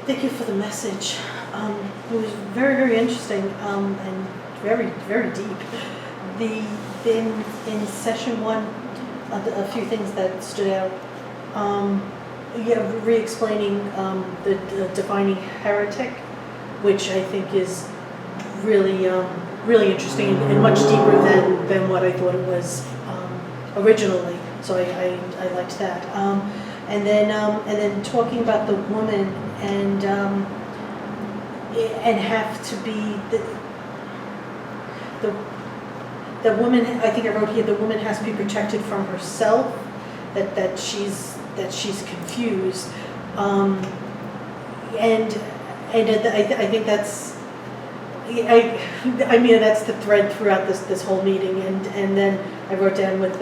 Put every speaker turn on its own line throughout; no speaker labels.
Thank you for the message. It was very, very interesting and very, very deep. In session one, a few things that stood out. Re-explaining the defining heretic, which I think is really, really interesting and much deeper than what I thought it was originally. So I liked that. And then talking about the woman and have to be the woman. I think I wrote here the woman has to be protected from herself. That she's confused, and I think that's. I mean that's the thread throughout this whole meeting, and then I wrote down with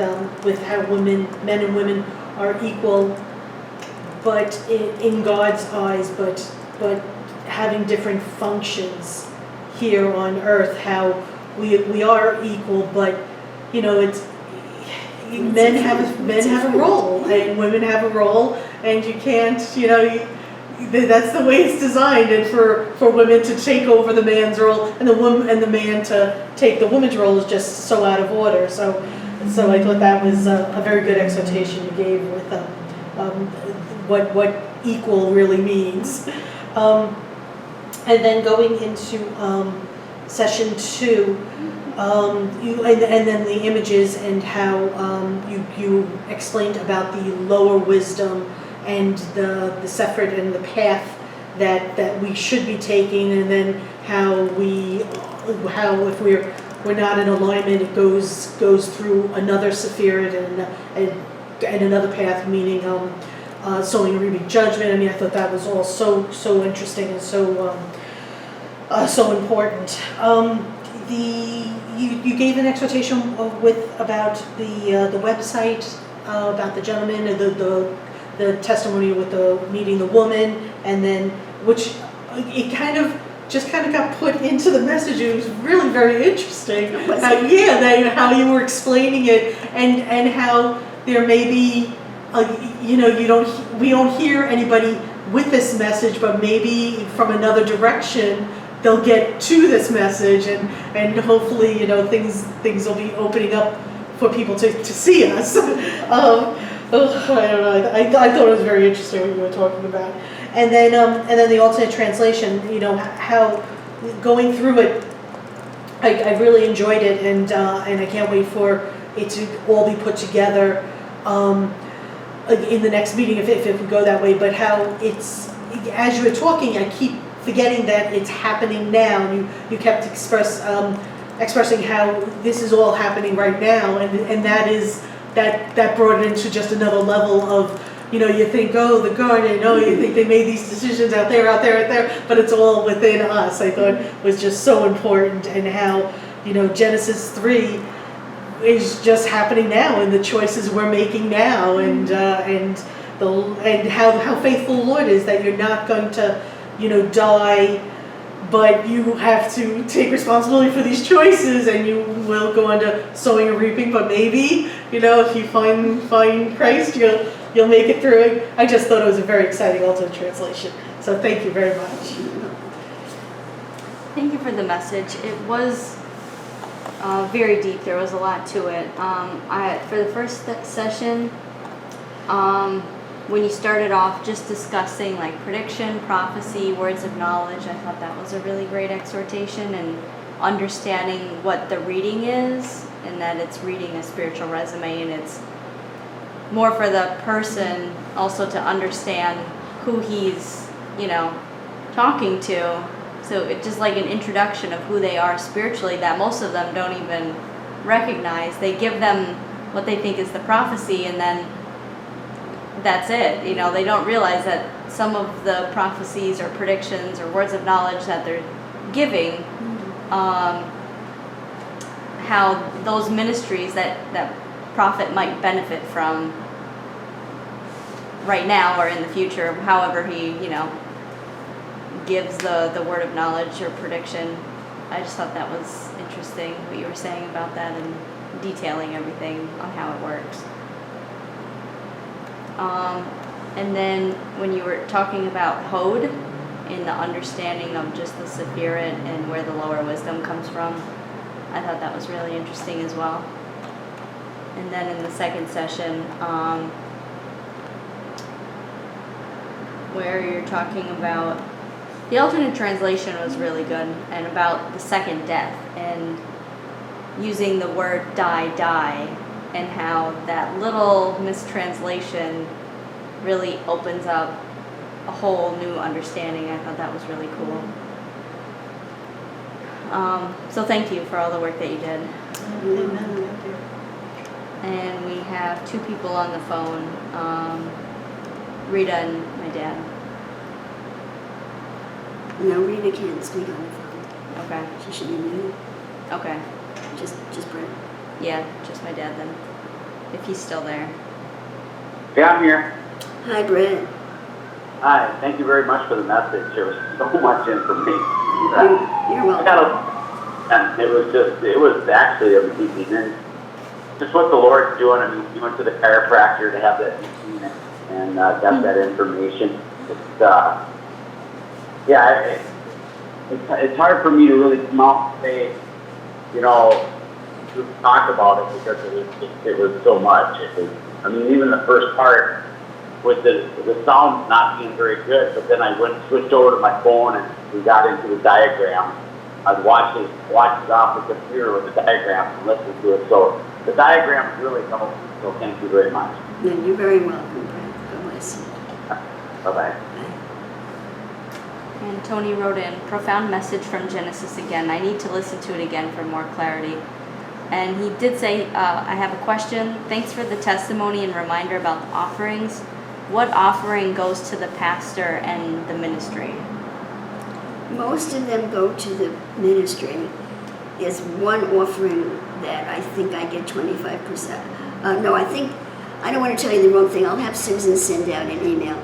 how men and women are equal, but in God's eyes, but having different functions here on earth. How we are equal, but it's men have a role and women have a role, and you can't that's the way it's designed, and for women to take over the man's role and the man to take the woman's role is just so out of order. So I thought that was a very good exhortation you gave with what equal really means. And then going into session 2, and then the images and how you explained about the lower wisdom and the separate and the path that we should be taking, and then how if we're not in alignment, it goes through another sephirot and another path, meaning sowing and reaping judgment. I mean, I thought that was all so interesting and so important. You gave an exhortation about the website, about the gentleman and the testimony with meeting the woman, and then which it kind of got put into the message. It was really very interesting. How you were explaining it, and how there may be we don't hear anybody with this message, but maybe from another direction they'll get to this message, and hopefully things will be opening up for people to see us. I don't know. I thought it was very interesting what you were talking about, and then the alternate translation. How going through it, I really enjoyed it, and I can't wait for it to all be put together in the next meeting if we go that way. But how it's, as you were talking, I keep forgetting that it's happening now. You kept expressing how this is all happening right now, and that brought it into just another level of, you think, the garden, you think they made these decisions out there, but it's all within us. I thought was just so important, and how, Genesis 3 is just happening now, and the choices we're making now, and how faithful the Lord is, that you're not going to, die, but you have to take responsibility for these choices, and you will go into sowing and reaping. But maybe, if you find Christ, you'll make it through. I just thought it was a very exciting alternate translation. So thank you very much.
Thank you for the message. It was very deep. There was a lot to it. For the first session, when you started off just discussing like prediction, prophecy, words of knowledge, I thought that was a really great exhortation, and understanding what the reading is, and that it's reading a spiritual resume, and it's more for the person also to understand who he's, talking to. So it's just like an introduction of who they are spiritually that most of them don't even recognize. They give them what they think is the prophecy, and then that's it. They don't realize that some of the prophecies or predictions or words of knowledge that they're giving, how those ministries that prophet might benefit from right now or in the future, however he, gives the word of knowledge or prediction. I just thought that was interesting, what you were saying about that, and detailing everything on how it works. And then when you were talking about Hod, in the understanding of just the Spirit and where the lower wisdom comes from. I thought that was really interesting as well. And then in the second session, where you're talking about the alternate translation was really good, and about the second death and using the word die, and how that little mistranslation really opens up a whole new understanding. I thought that was really cool. So thank you for all the work that you did.
Amen.
And we have 2 people on the phone, Rita and my dad.
No, Rita can't speak on the phone.
Okay.
She should be muted.
Okay.
Just Brett.
Yeah, just my dad then, if he's still there.
Yeah, I'm here.
Hi, Brett.
Hi, thank you very much for the message. There was so much information.
You're
I
welcome.
and it was actually amazing. And just what the Lord's doing. I mean, you went to the chiropractor to have that machine and got that information. It's hard for me to really come out and say, to talk about it because it was so much. Even the first part with the sound not being very good, but then I switched over to my phone and we got into the diagram. I'd watch it off the computer with the diagram and listen to it. So the diagrams really helped me. So thank you very much.
No, you're very welcome, Brett. God bless you.
Bye-bye.
And Tony wrote in, profound message from Genesis again. I need to listen to it again for more clarity. And he did say, I have a question. Thanks for the testimony and reminder about the offerings. What offering goes to the pastor and the ministry?
Most of them go to the ministry. There's one offering that I think I get 25%. I don't want to tell you the wrong thing. I'll have Susan send out an email.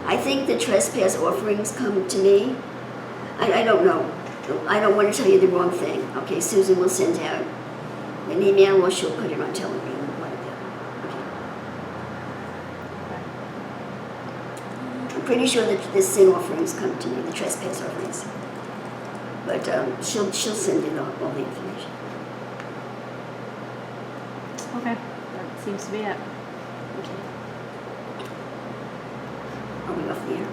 I think the trespass offerings come to me. I don't know. I don't want to tell you the wrong thing. Okay, Susan will send out an email or she'll put it on telegram. One of them. Okay. I'm pretty sure that the sin offerings come to me, the trespass offerings. But she'll send you all the information.
Okay, that seems to be it.
Are we off the air?